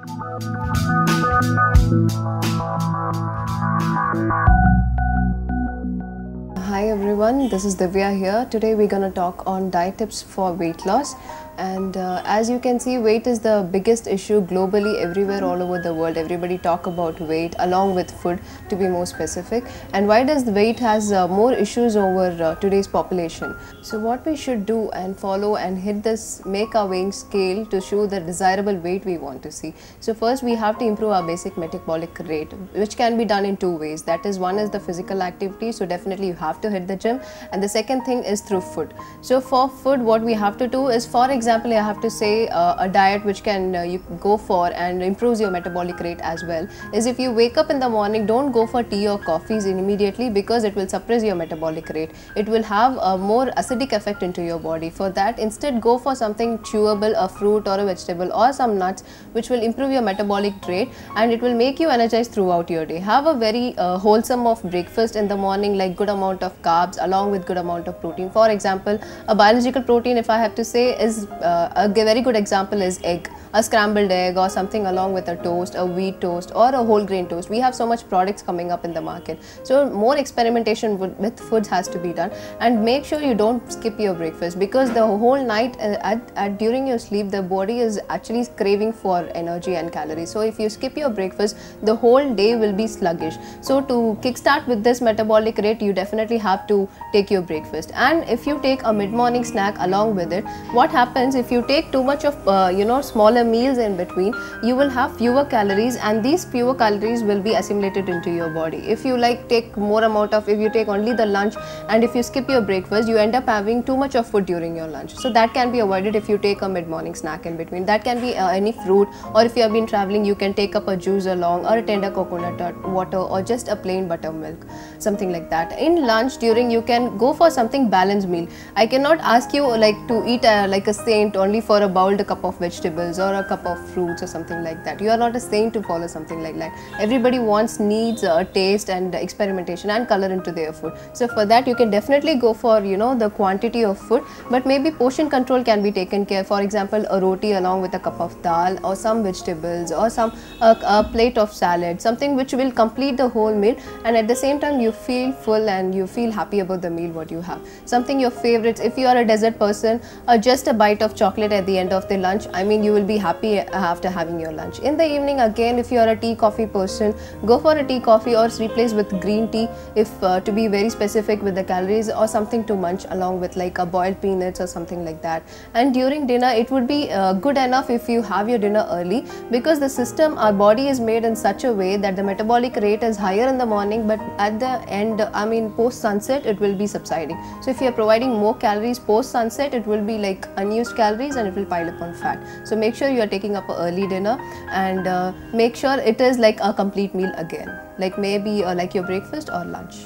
Hi everyone, this is Divya here. Today we're gonna talk on diet tips for weight loss. And as you can see, weight is the biggest issue globally, everywhere, all over the world. Everybody talk about weight along with food, to be more specific. And why does the weight has more issues over today's population? So what we should do and follow and hit this, make our weighing scale to show the desirable weight we want to see. So first we have to improve our basic metabolic rate, which can be done in two ways. That is, one is the physical activity, so definitely you have to hit the gym, and the second thing is through food. So for food, what we have to do is, for example, I have to say a diet which can you go for and improves your metabolic rate as well, is if you wake up in the morning, don't go for tea or coffees immediately, because it will suppress your metabolic rate. It will have a more acidic effect into your body. For that, instead go for something chewable, a fruit or a vegetable or some nuts, which will improve your metabolic rate and it will make you energized throughout your day. Have a very wholesome of breakfast in the morning, like good amount of carbs along with good amount of protein. For example, a biological protein, if I have to say, is a very good example is egg, a scrambled egg or something along with a toast, a wheat toast or a whole grain toast. We have so much products coming up in the market, so more experimentation with foods has to be done. And make sure you don't skip your breakfast, because the whole night during your sleep, the body is actually craving for energy and calories. So if you skip your breakfast, the whole day will be sluggish. So to kickstart with this metabolic rate, you definitely have to take your breakfast. And if you take a mid-morning snack along with it, what happens if you take too much of smaller meals in between, you will have fewer calories, and these fewer calories will be assimilated into your body. If you take more amount of, if you take only the lunch and if you skip your breakfast, you end up having too much of food during your lunch. So that can be avoided if you take a mid-morning snack in between. That can be any fruit, or if you have been traveling, you can take up a juice along, or a tender coconut water, or just a plain buttermilk, something like that. In lunch, during, you can go for something balanced meal. I cannot ask you to eat like a saint only for a boiled cup of vegetables or a cup of fruits or something like that. You are not a saint to follow something like that. Everybody needs taste and experimentation and color into their food. So for that, you can definitely go for the quantity of food, but maybe portion control can be taken care. For example, a roti along with a cup of dal or some vegetables or some a plate of salad, something which will complete the whole meal, and at the same time you feel full and you feel happy about the meal what you have. Something your favorites, if you are a dessert person, or just a bite of chocolate at the end of the lunch, I mean, you will be happy after having your lunch. In the evening, again, if you are a tea coffee person, go for a tea coffee or replace with green tea, if to be very specific with the calories, or something to munch along with, like a boiled peanuts or something like that. And during dinner, it would be good enough if you have your dinner early, because the system, our body is made in such a way that the metabolic rate is higher in the morning, but at the end, I mean post sunset, it will be subsiding. So if you are providing more calories post sunset, it will be like unused calories and it will pile up on fat. So make sure you are taking up an early dinner, and make sure it is like a complete meal again, like maybe like your breakfast or lunch.